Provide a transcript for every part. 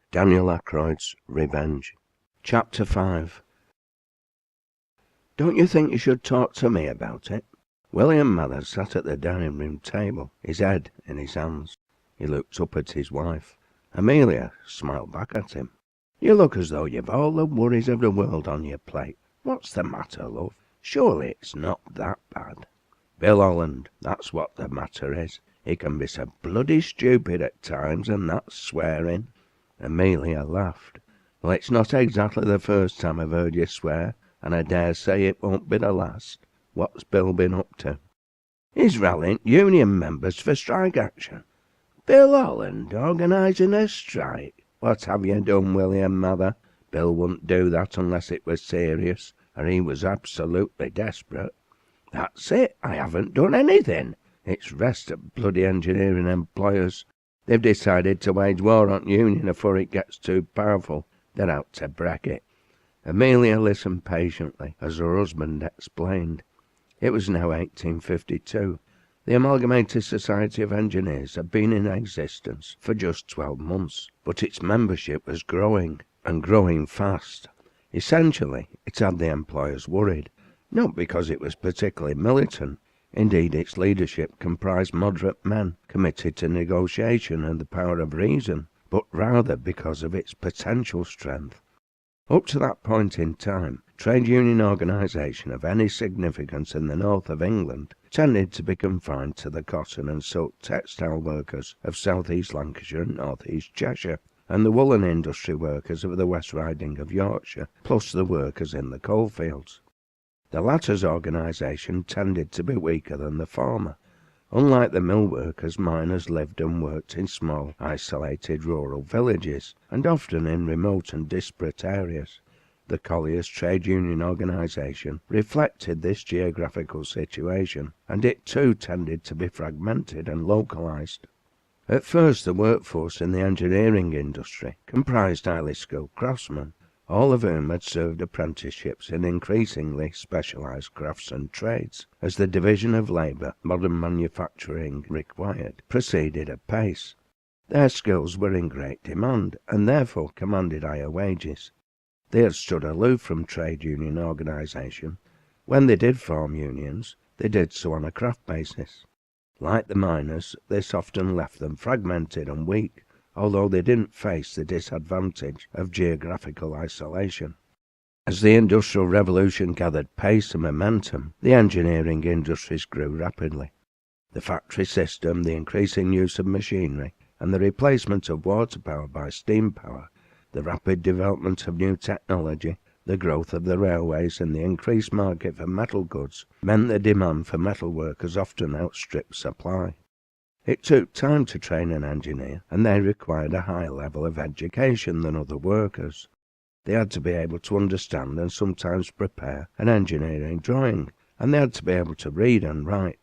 DANIEL AKROYD'S REVENGE. Chapter 5. "Don't you think you should talk to me about it?" William Mather sat at the dining room table, his head in his hands. He looked up at his wife. Amelia smiled back at him. "You look as though you've all the worries of the world on your plate. What's the matter, love? Surely it's not that bad." "Bill Holland, that's what the matter is. He can be so bloody stupid at times, and that's swearing." Amelia laughed. "Well, it's not exactly the first time I've heard you swear, and I dare say it won't be the last. What's Bill been up to?" "He's rallying union members for strike action." "Bill Holland organising a strike? What have you done, William Mather? Bill wouldn't do that unless it was serious, or he was absolutely desperate." "That's it, I haven't done anything. It's rest of bloody engineering employers. They've decided to wage war on union afore it gets too powerful. They're out to break it." Amelia listened patiently as her husband explained. It was now 1852. The Amalgamated Society of Engineers had been in existence for just 12 months, but its membership was growing, and growing fast. Essentially, it had the employers worried, not because it was particularly militant. Indeed, its leadership comprised moderate men committed to negotiation and the power of reason, but rather because of its potential strength. Up to that point in time, trade union organisation of any significance in the north of England tended to be confined to the cotton and silk textile workers of South East Lancashire and North East Cheshire, and the woolen industry workers of the West Riding of Yorkshire, plus the workers in the coalfields. The latter's organisation tended to be weaker than the former. Unlike the mill workers, miners lived and worked in small, isolated rural villages, and often in remote and disparate areas. The colliers' trade union organisation reflected this geographical situation, and it too tended to be fragmented and localised. At first, the workforce in the engineering industry comprised highly skilled craftsmen, all of whom had served apprenticeships in increasingly specialised crafts and trades, as the division of labour modern manufacturing required proceeded apace. Their skills were in great demand, and therefore commanded higher wages. They had stood aloof from trade union organisation. When they did form unions, they did so on a craft basis. Like the miners, this often left them fragmented and weak, although they didn't face the disadvantage of geographical isolation. As the Industrial Revolution gathered pace and momentum, the engineering industries grew rapidly. The factory system, the increasing use of machinery, and the replacement of water power by steam power, the rapid development of new technology, the growth of the railways, and the increased market for metal goods meant the demand for metal workers often outstripped supply. It took time to train an engineer, and they required a higher level of education than other workers. They had to be able to understand and sometimes prepare an engineering drawing, and they had to be able to read and write.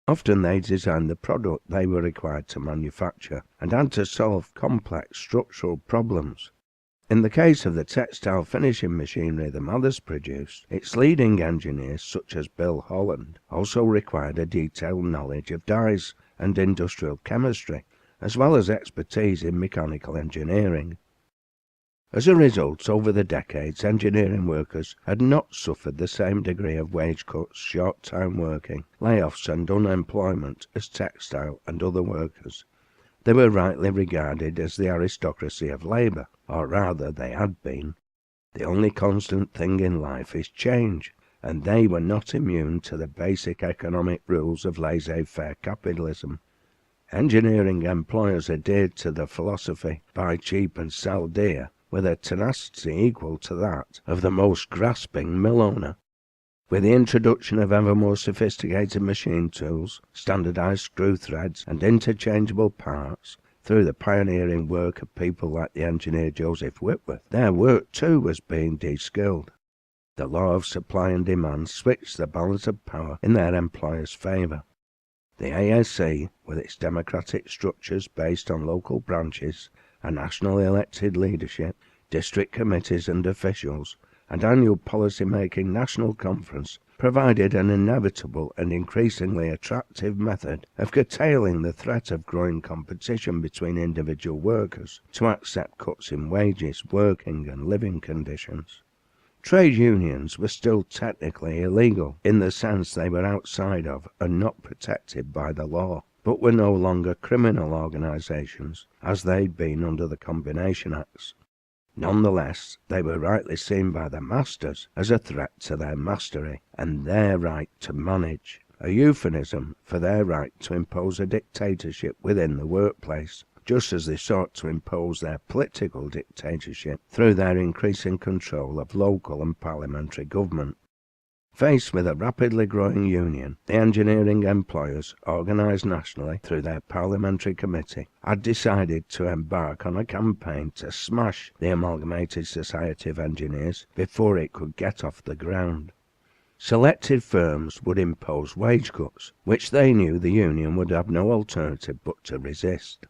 Often they designed the product they were required to manufacture, and had to solve complex structural problems. In the case of the textile finishing machinery the Mathers produced, its leading engineers, such as Bill Holland, also required a detailed knowledge of dyes and industrial chemistry, as well as expertise in mechanical engineering. As a result, over the decades, engineering workers had not suffered the same degree of wage cuts, short-time working, layoffs and unemployment as textile and other workers. They were rightly regarded as the aristocracy of labour, or rather they had been. The only constant thing in life is change, and they were not immune to the basic economic rules of laissez-faire capitalism. Engineering employers adhered to the philosophy buy cheap and sell dear with a tenacity equal to that of the most grasping mill owner. With the introduction of ever more sophisticated machine tools, standardized screw threads, and interchangeable parts, through the pioneering work of people like the engineer Joseph Whitworth, their work too was being de-skilled. The law of supply and demand switched the balance of power in their employers' favour. The ASC, with its democratic structures based on local branches, a nationally elected leadership, district committees and officials, and annual policy-making national conference, provided an inevitable and increasingly attractive method of curtailing the threat of growing competition between individual workers to accept cuts in wages, working and living conditions. Trade unions were still technically illegal in the sense they were outside of and not protected by the law, but were no longer criminal organisations as they'd been under the Combination Acts. Nonetheless, they were rightly seen by the masters as a threat to their mastery and their right to manage, a euphemism for their right to impose a dictatorship within the workplace, just as they sought to impose their political dictatorship through their increasing control of local and parliamentary government. Faced with a rapidly growing union, the engineering employers, organised nationally through their parliamentary committee, had decided to embark on a campaign to smash the Amalgamated Society of Engineers before it could get off the ground. Selected firms would impose wage cuts, which they knew the union would have no alternative but to resist.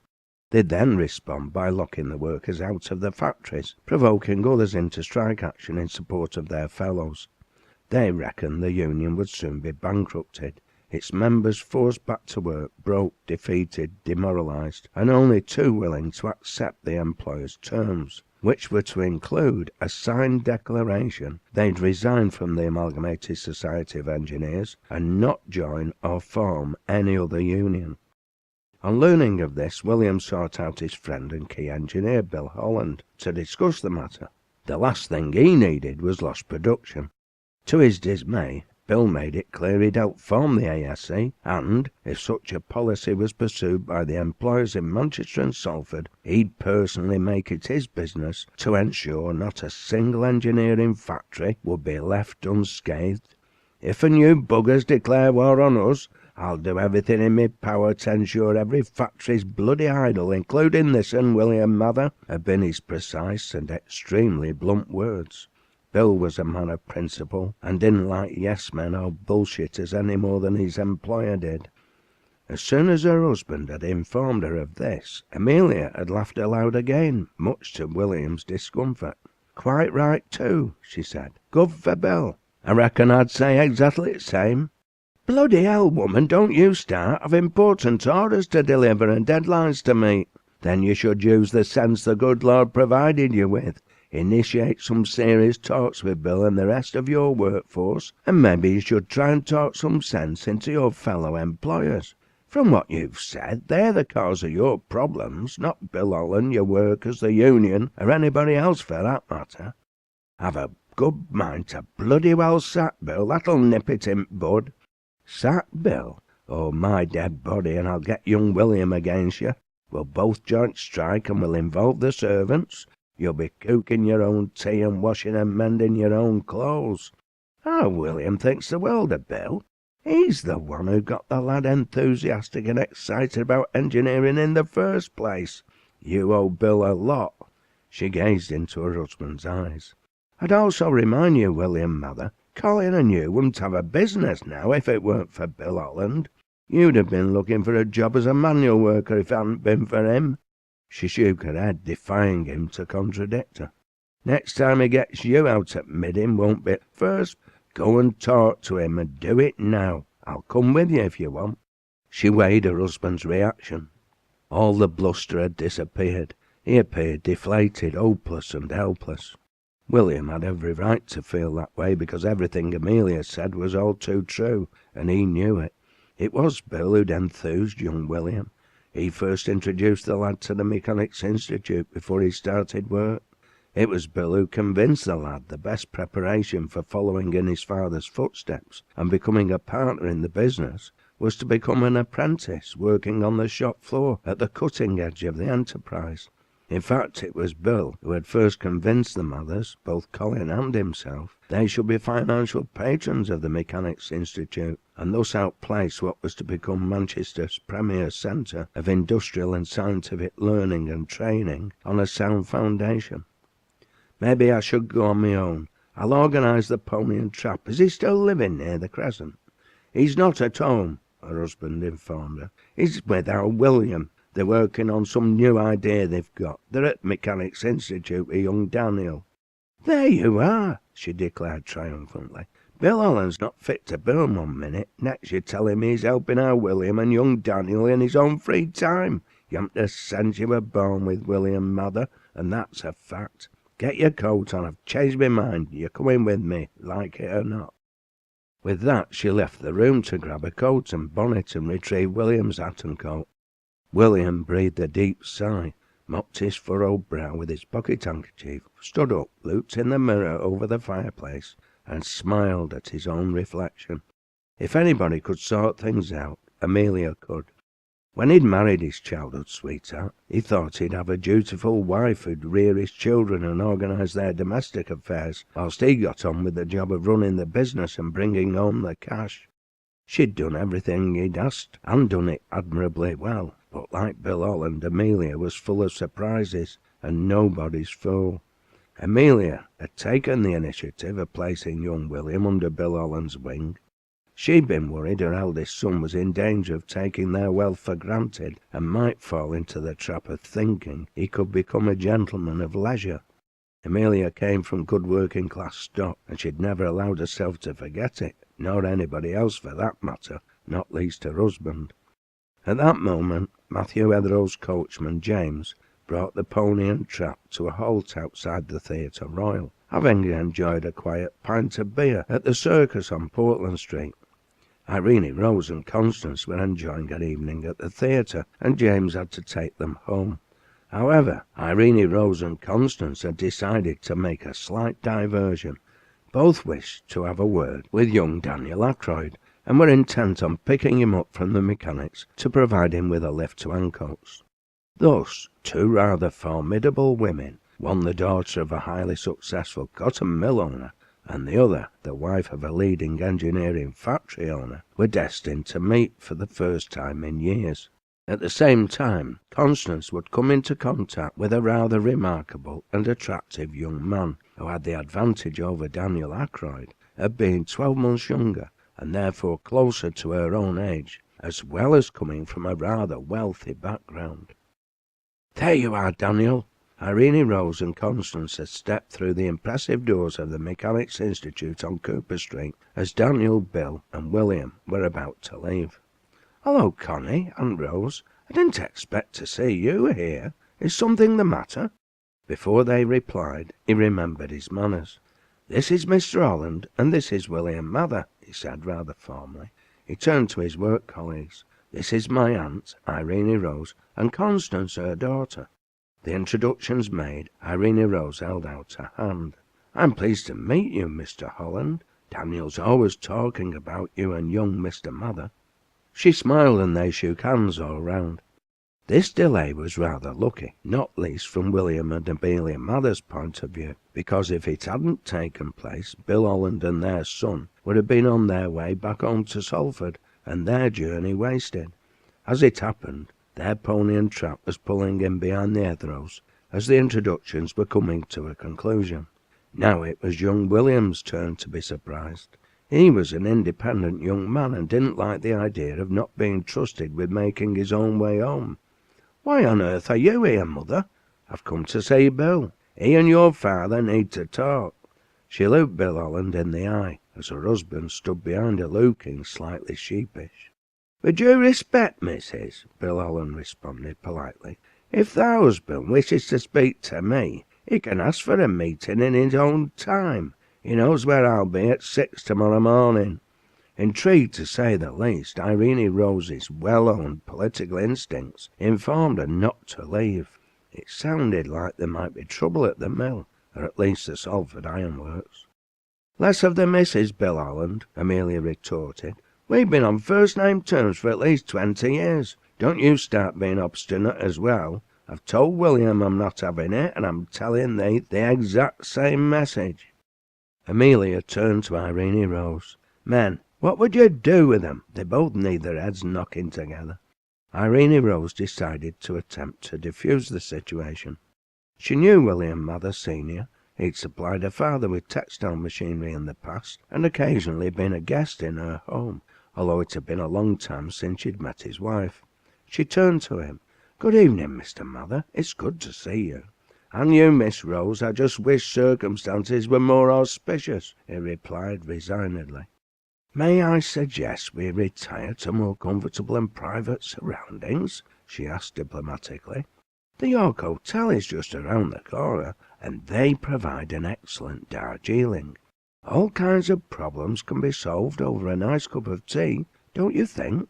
They'd then respond by locking the workers out of the factories, provoking others into strike action in support of their fellows. They reckoned the union would soon be bankrupted, its members forced back to work, broke, defeated, demoralised, and only too willing to accept the employers' terms, which were to include a signed declaration they'd resign from the Amalgamated Society of Engineers and not join or form any other union. On learning of this, William sought out his friend and key engineer, Bill Holland, to discuss the matter. The last thing he needed was lost production. To his dismay, Bill made it clear he'd help form the ASC, and, if such a policy was pursued by the employers in Manchester and Salford, he'd personally make it his business to ensure not a single engineering factory would be left unscathed. If and you buggers declare war on us, I'll do everything in my power to ensure every factory's bloody idle, including this and William Mather, had been his precise and extremely blunt words. Bill was a man of principle and didn't like yes-men or bullshitters any more than his employer did. As soon as her husband had informed her of this, Amelia had laughed aloud again, much to William's discomfort. "Quite right too," she said. "Good for Bill. I reckon I'd say exactly the same. Bloody hell, woman, don't you start. I've important orders to deliver and deadlines to meet. Then you should use the sense the good Lord provided you with. Initiate some serious talks with Bill and the rest of your workforce, and maybe you should try and talk some sense into your fellow employers. From what you've said, they're the cause of your problems, not Bill Holland, your workers, the union, or anybody else for that matter. Have a good mind to bloody well sack Bill, that'll nip it in bud." "Sack Bill? Oh, my dead body, and I'll get young William against you. We'll both joint strike and we'll involve the servants. You'll be cooking your own tea and washing and mending your own clothes." "Oh, William thinks the world of Bill. He's the one who got the lad enthusiastic and excited about engineering in the first place. You owe Bill a lot." She gazed into her husband's eyes. "I'd also remind you, William Mather, Colin and you wouldn't have a business now if it weren't for Bill Holland. You'd have been looking for a job as a manual worker if it hadn't been for him." She shook her head, defying him to contradict her. "Next time he gets you out at Middin won't be. First, go and talk to him, and do it now. I'll come with you if you want." She weighed her husband's reaction. All the bluster had disappeared. He appeared deflated, hopeless and helpless. William had every right to feel that way because everything Amelia said was all too true, and he knew it. It was Bill who'd enthused young William. He first introduced the lad to the Mechanics' Institute before he started work. It was Bill who convinced the lad the best preparation for following in his father's footsteps and becoming a partner in the business was to become an apprentice working on the shop floor at the cutting edge of the enterprise. In fact, it was Bill who had first convinced the Mathers, both Colin and himself, they should be financial patrons of the Mechanics' Institute, and thus outplace what was to become Manchester's premier centre of industrial and scientific learning and training on a sound foundation. "Maybe I should go on my own. I'll organise the pony and trap. Is he still living near the Crescent?" "He's not at home," her husband informed her. "He's with our William. They're working on some new idea they've got. They're at Mechanics' Institute with young Daniel." "There you are," she declared triumphantly. Bill Holland's not fit to burn 1 minute, next you tell him he's helping our William and young Daniel in his own free time. You haven't the sense you were born with, William, mother, and that's a fact. Get your coat on, I've changed my mind, you're coming with me, like it or not." With that she left the room to grab a coat and bonnet and retrieve William's hat and coat. William breathed a deep sigh, mopped his furrowed brow with his pocket handkerchief, stood up, looked in the mirror over the fireplace, and smiled at his own reflection. If anybody could sort things out, Amelia could. When he'd married his childhood sweetheart, he thought he'd have a dutiful wife who'd rear his children and organise their domestic affairs, whilst he got on with the job of running the business and bringing home the cash. She'd done everything he'd asked, and done it admirably well, but like Bill Holland, Amelia was full of surprises, and nobody's fool. Amelia had taken the initiative of placing young William under Bill Holland's wing. She'd been worried her eldest son was in danger of taking their wealth for granted and might fall into the trap of thinking he could become a gentleman of leisure. Amelia came from good working-class stock, and she'd never allowed herself to forget it, nor anybody else for that matter, not least her husband. At that moment, Matthew Heatherall's coachman, James, brought the pony and trap to a halt outside the Theatre Royal, having enjoyed a quiet pint of beer at the circus on Portland Street. Irene, Rose and Constance were enjoying an evening at the theatre, and James had to take them home. However, Irene, Rose and Constance had decided to make a slight diversion. Both wished to have a word with young Daniel Ackroyd, and were intent on picking him up from the mechanics to provide him with a lift to Ancoats. Thus, 2 rather formidable women, one the daughter of a highly successful cotton mill owner, and the other the wife of a leading engineering factory owner, were destined to meet for the first time in years. At the same time, Constance would come into contact with a rather remarkable and attractive young man, who had the advantage over Daniel Ackroyd of being 12 months younger, and therefore closer to her own age, as well as coming from a rather wealthy background. "There you are, Daniel." Irene, Rose and Constance had stepped through the impressive doors of the Mechanics' Institute on Cooper Street as Daniel, Bill and William were about to leave. "Hello, Connie and Rose. I didn't expect to see you here. Is something the matter?" Before they replied, he remembered his manners. "This is Mr. Holland, and this is William Mather," he said rather formally. He turned to his work colleagues. "This is my aunt, Irene Rose, and Constance, her daughter." The introductions made, Irene Rose held out her hand. "I'm pleased to meet you, Mr. Holland. Daniel's always talking about you and young Mr. Mather." She smiled and they shook hands all round. This delay was rather lucky, not least from William and Amelia Mather's point of view, because if it hadn't taken place, Bill Holland and their son would have been on their way back home to Salford, and their journey wasted. As it happened, their pony and trap was pulling in behind the hedgerows as the introductions were coming to a conclusion. Now it was young William's turn to be surprised. He was an independent young man and didn't like the idea of not being trusted with making his own way home. "Why on earth are you here, Mother?" "I've come to see Bill. He and your father need to talk." She looked Bill Holland in the eye as her husband stood behind her looking slightly sheepish. "With due respect, Mrs., Bill Holland responded politely, "if the husband wishes to speak to me, he can ask for a meeting in his own time. He knows where I'll be at 6 tomorrow morning." Intrigued, to say the least, Irene Rose's well-owned political instincts informed her not to leave. It sounded like there might be trouble at the mill, or at least the Salford Ironworks. "Less of the missus, Bill Holland," Amelia retorted. "We've been on first-name terms for at least 20 years. Don't you start being obstinate as well. I've told William I'm not having it, and I'm telling thee the exact same message." Amelia turned to Irene Rose. "Men, what would you do with them? They both need their heads knocking together." Irene Rose decided to attempt to defuse the situation. She knew William Mather Senior. He'd supplied her father with textile machinery in the past, and occasionally been a guest in her home, although it had been a long time since she'd met his wife. She turned to him. "Good evening, Mr. Mather. It's good to see you. "And you, Miss Rose, I just wish circumstances were more auspicious," he replied resignedly. "May I suggest we retire to more comfortable and private surroundings?" she asked diplomatically. "The York Hotel is just around the corner, and they provide an excellent Darjeeling. All kinds of problems can be solved over a nice cup of tea, don't you think?"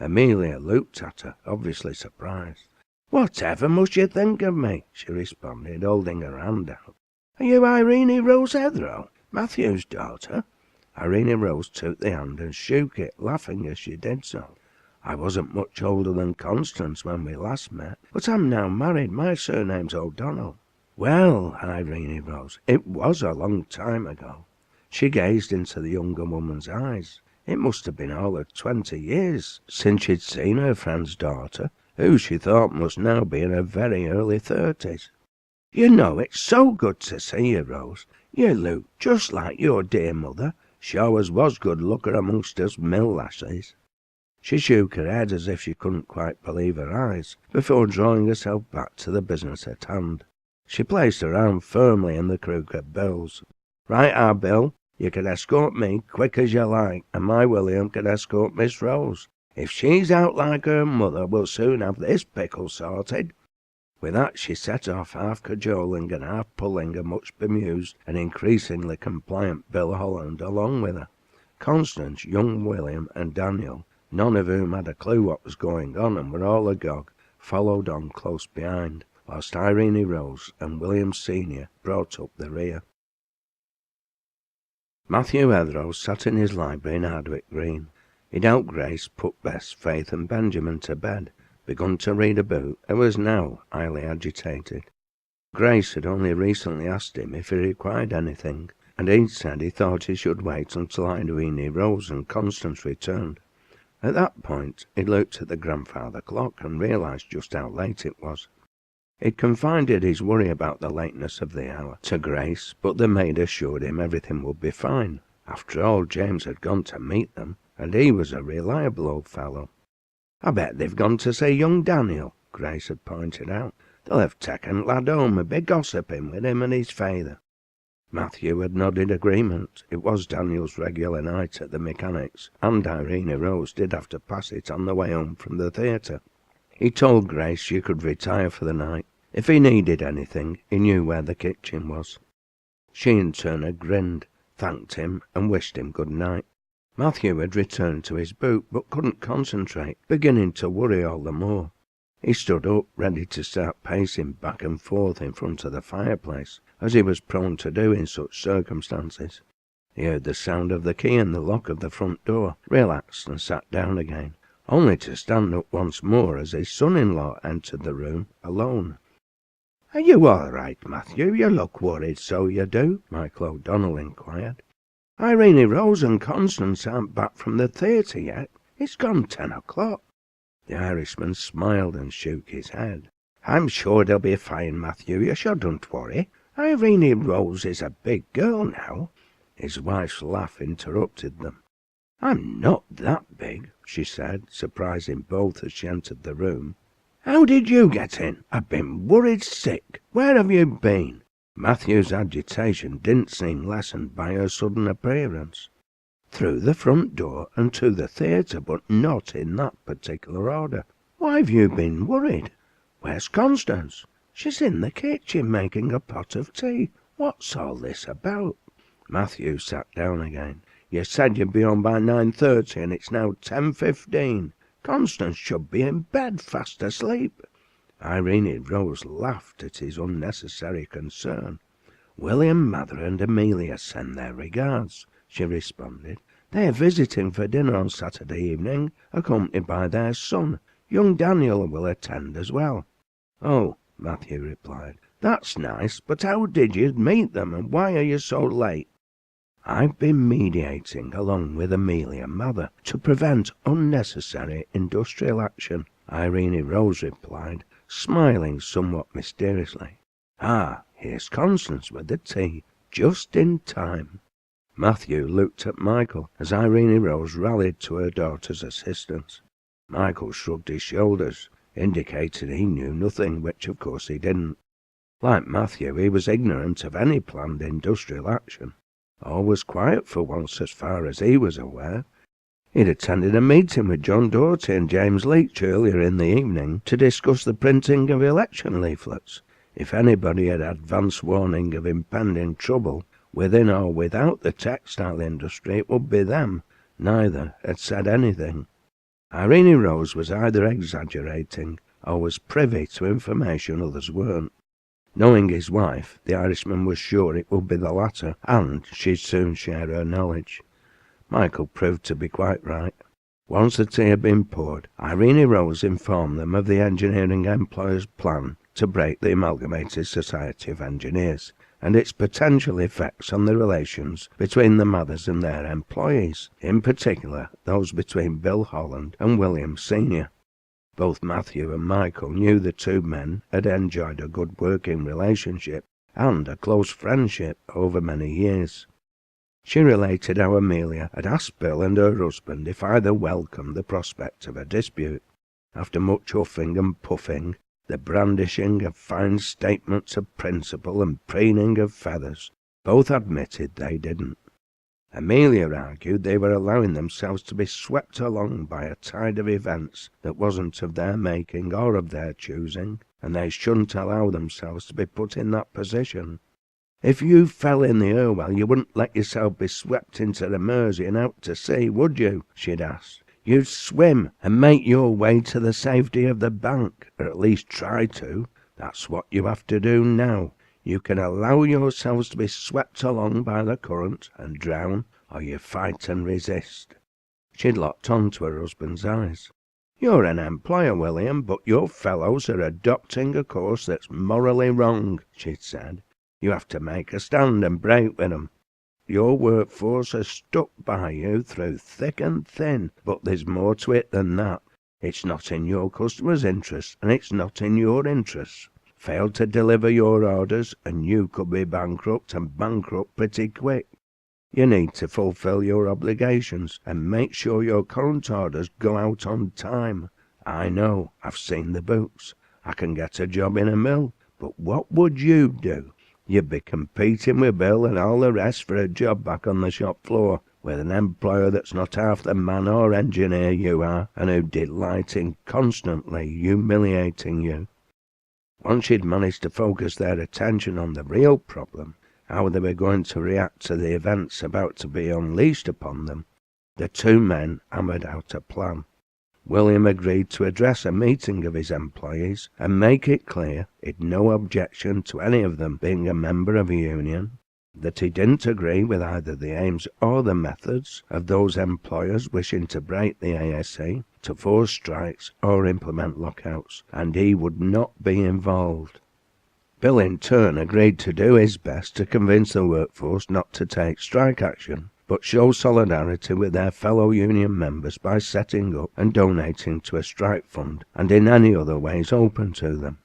Amelia looked at her, obviously surprised. "Whatever must you think of me?" she responded, holding her hand out. "Are you Irene Rose Heathrow, Matthew's daughter?" Irene Rose took the hand and shook it, laughing as she did so. "I wasn't much older than Constance when we last met, but I'm now married. My surname's O'Donnell." "Well, Irene Rose, it was a long time ago." She gazed into the younger woman's eyes. It must have been all of 20 years since she'd seen her friend's daughter, who she thought must now be in her very early 30s. "You know, it's so good to see you, Rose. You look just like your dear mother. She always was good looker amongst us mill lasses." She shook her head as if she couldn't quite believe her eyes, before drawing herself back to the business at hand. She placed her arm firmly in the crook of Bill's. "Right, Bill, you can escort me quick as you like, and my William can escort Miss Rose. If she's out like her mother, we'll soon have this pickle sorted." With that she set off, half cajoling and half pulling a much bemused and increasingly compliant Bill Holland along with her. Constance, young William, and Daniel, none of whom had a clue what was going on and were all agog, followed on close behind, whilst Irene Rose and William Senior brought up the rear. Matthew Heathrow sat in his library in Hardwick Green. He'd helped Grace put Bess, Faith, and Benjamin to bed, begun to read a book, and was now highly agitated. Grace had only recently asked him if he required anything, and he'd said he thought he should wait until Irene Rose and Constance returned. At that point he looked at the grandfather clock and realised just how late it was. He'd confided his worry about the lateness of the hour to Grace, but the maid assured him everything would be fine. After all, James had gone to meet them, and he was a reliable old fellow. "I bet they've gone to see young Daniel," Grace had pointed out. "They'll have taken lad home and be gossiping with him and his father." Matthew had nodded agreement. It was Daniel's regular night at the mechanics, and Irene Rose did have to pass it on the way home from the theatre. He told Grace she could retire for the night. If he needed anything, he knew where the kitchen was. She in turn had grinned, thanked him, and wished him good night. Matthew had returned to his book, but couldn't concentrate, beginning to worry all the more. He stood up, ready to start pacing back and forth in front of the fireplace, as he was prone to do in such circumstances. He heard the sound of the key in the lock of the front door, relaxed and sat down again, only to stand up once more as his son-in-law entered the room, alone. "Are you all right, Matthew? You look worried, so you do," Michael O'Donnell inquired. "Irene Rose and Constance aren't back from the theatre yet. It's gone 10 o'clock. The Irishman smiled and shook his head. "I'm sure they'll be fine, Matthew. You shouldn't worry. Irene Rose is a big girl now." His wife's laugh interrupted them. "I'm not that big," she said, surprising both as she entered the room. "How did you get in? I've been worried sick. Where have you been?" Matthew's agitation didn't seem lessened by her sudden appearance. "Through the front door and to the theatre, but not in that particular order. Why have you been worried? Where's Constance?" "She's in the kitchen making a pot of tea. What's all this about?" Matthew sat down again. "You said you'd be home by 9:30 and it's now 10:15. Constance should be in bed, fast asleep." Irene Rose laughed at his unnecessary concern. "William Mather and Amelia send their regards," she responded. "They're visiting for dinner on Saturday evening, accompanied by their son. Young Daniel will attend as well." "Oh," Matthew replied, "that's nice, but how did you meet them, and why are you so late?" "I've been mediating along with Amelia Mather to prevent unnecessary industrial action," Irene Rose replied, smiling somewhat mysteriously. "Ah, here's Constance with the tea, just in time." Matthew looked at Michael as Irene Rose rallied to her daughter's assistance. Michael shrugged his shoulders, indicating he knew nothing, which of course he didn't. Like Matthew, he was ignorant of any planned industrial action. All was quiet for once as far as he was aware. He'd attended a meeting with John Doherty and James Leach earlier in the evening to discuss the printing of election leaflets. If anybody had advance warning of impending trouble, within or without the textile industry, it would be them. Neither had said anything. Irene Rose was either exaggerating or was privy to information others weren't. Knowing his wife, the Irishman was sure it would be the latter, and she'd soon share her knowledge. Michael proved to be quite right. Once the tea had been poured, Irene Rose informed them of the engineering employers' plan to break the Amalgamated Society of Engineers, and its potential effects on the relations between the Mathers and their employees, in particular those between Bill Holland and William Sr. Both Matthew and Michael knew the two men had enjoyed a good working relationship and a close friendship over many years. She related how Amelia had asked Bill and her husband if either welcomed the prospect of a dispute. After much huffing and puffing, the brandishing of fine statements of principle and preening of feathers, both admitted they didn't. Amelia argued they were allowing themselves to be swept along by a tide of events that wasn't of their making or of their choosing, and they shouldn't allow themselves to be put in that position. If you fell in the Irwell, you wouldn't let yourself be swept into the Mersey and out to sea, would you? She'd asked. You'd swim and make your way to the safety of the bank, or at least try to. That's what you have to do now. You can allow yourselves to be swept along by the current and drown, or you fight and resist. She'd locked on to her husband's eyes. You're an employer, William, but your fellows are adopting a course that's morally wrong, she'd said. You have to make a stand and break with 'em. Your workforce has stuck by you through thick and thin, but there's more to it than that. It's not in your customers' interests, and it's not in your interests. Fail to deliver your orders, and you could be bankrupt, and bankrupt pretty quick. You need to fulfill your obligations, and make sure your current orders go out on time. I know, I've seen the books. I can get a job in a mill, but what would you do? You'd be competing with Bill and all the rest for a job back on the shop floor, with an employer that's not half the man or engineer you are, and who delight in constantly humiliating you. Once she'd managed to focus their attention on the real problem, how they were going to react to the events about to be unleashed upon them, the two men hammered out a plan. William agreed to address a meeting of his employees and make it clear he'd no objection to any of them being a member of a union, that he didn't agree with either the aims or the methods of those employers wishing to break the ASC, to force strikes or implement lockouts, and he would not be involved. Bill in turn agreed to do his best to convince the workforce not to take strike action, but show solidarity with their fellow union members by setting up and donating to a strike fund and in any other ways open to them.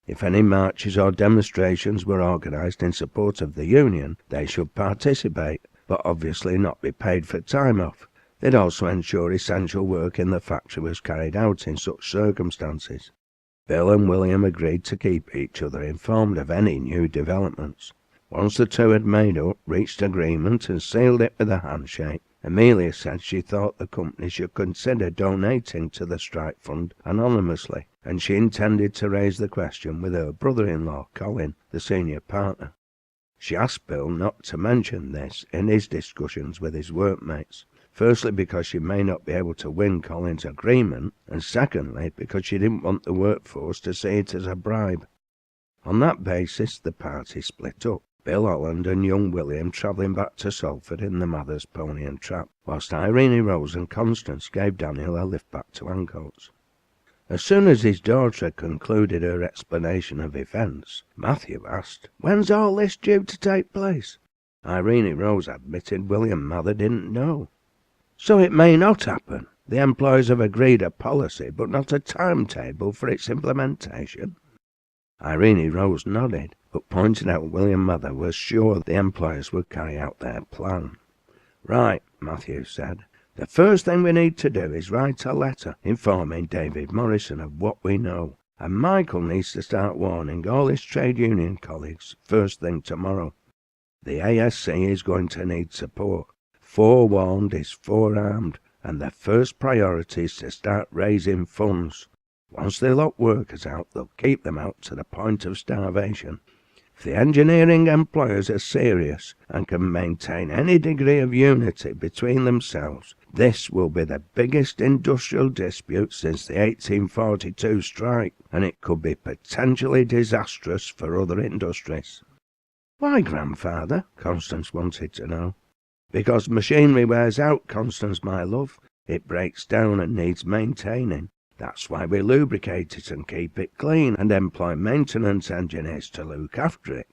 If any marches or demonstrations were organised in support of the union, they should participate, but obviously not be paid for time off. They'd also ensure essential work in the factory was carried out in such circumstances. Bill and William agreed to keep each other informed of any new developments. Once the two had made up, reached agreement and sealed it with a handshake, Amelia said she thought the company should consider donating to the strike fund anonymously, and she intended to raise the question with her brother-in-law, Colin, the senior partner. She asked Bill not to mention this in his discussions with his workmates, firstly because she may not be able to win Colin's agreement, and secondly because she didn't want the workforce to see it as a bribe. On that basis the party split up, Bill Holland and young William travelling back to Salford in the Mathers pony and trap, whilst Irene Rose and Constance gave Daniel a lift back to Ancoats. As soon as his daughter had concluded her explanation of events, Matthew asked, "When's all this due to take place?" Irene Rose admitted William Mather didn't know. "So it may not happen. The employers have agreed a policy, but not a timetable for its implementation." Irene Rose nodded, but pointed out William Mather was sure the employers would carry out their plan. "Right," Matthew said. "The first thing we need to do is write a letter informing David Morrison of what we know. And Michael needs to start warning all his trade union colleagues first thing tomorrow. The ASC is going to need support. Forewarned is forearmed, and their first priority is to start raising funds. Once they lock workers out, they'll keep them out to the point of starvation. If the engineering employers are serious and can maintain any degree of unity between themselves, this will be the biggest industrial dispute since the 1842 strike, and it could be potentially disastrous for other industries. Why, grandfather? Constance wanted to know. Because machinery wears out, Constance, my love. It breaks down and needs maintaining. That's why we lubricate it and keep it clean and employ maintenance engineers to look after it.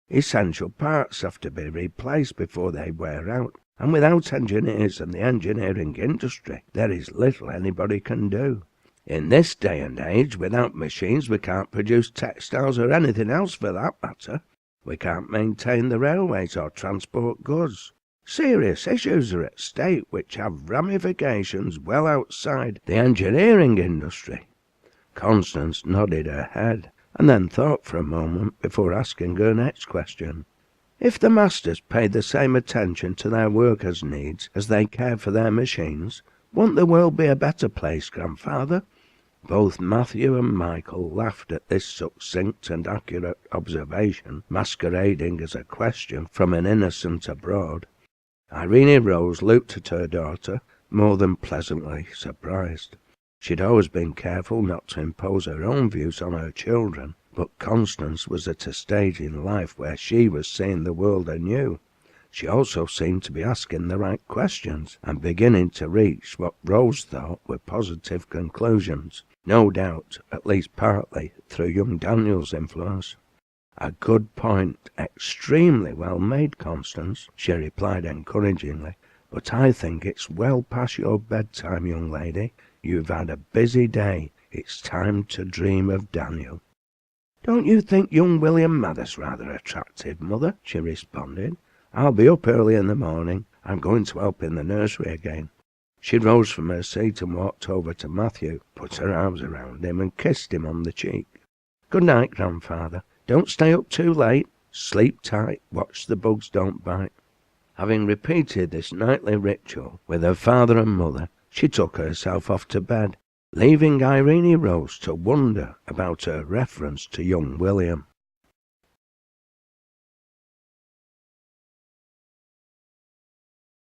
Essential parts have to be replaced before they wear out, and without engineers and the engineering industry, there is little anybody can do. In this day and age, without machines, we can't produce textiles or anything else for that matter. We can't maintain the railways or transport goods. Serious issues are at stake which have ramifications well outside the engineering industry. Constance nodded her head, and then thought for a moment before asking her next question. If the masters paid the same attention to their workers' needs as they care for their machines, won't the world be a better place, grandfather? Both Matthew and Michael laughed at this succinct and accurate observation, masquerading as a question from an innocent abroad. Irene Rose looked at her daughter, more than pleasantly surprised. She'd always been careful not to impose her own views on her children, but Constance was at a stage in life where she was seeing the world anew. She also seemed to be asking the right questions, and beginning to reach what Rose thought were positive conclusions, no doubt, at least partly, through young Daniel's influence. A good point, extremely well made, Constance, she replied encouragingly, but I think it's well past your bedtime, young lady. You've had a busy day. It's time to dream of Daniel. Don't you think young William Mather's rather attractive, mother? She responded. I'll be up early in the morning. I'm going to help in the nursery again. She rose from her seat and walked over to Matthew, put her arms around him and kissed him on the cheek. Good night, grandfather. Don't stay up too late. Sleep tight. Watch the bugs don't bite. Having repeated this nightly ritual with her father and mother, she took herself off to bed, leaving Irene Rose to wonder about her reference to young William.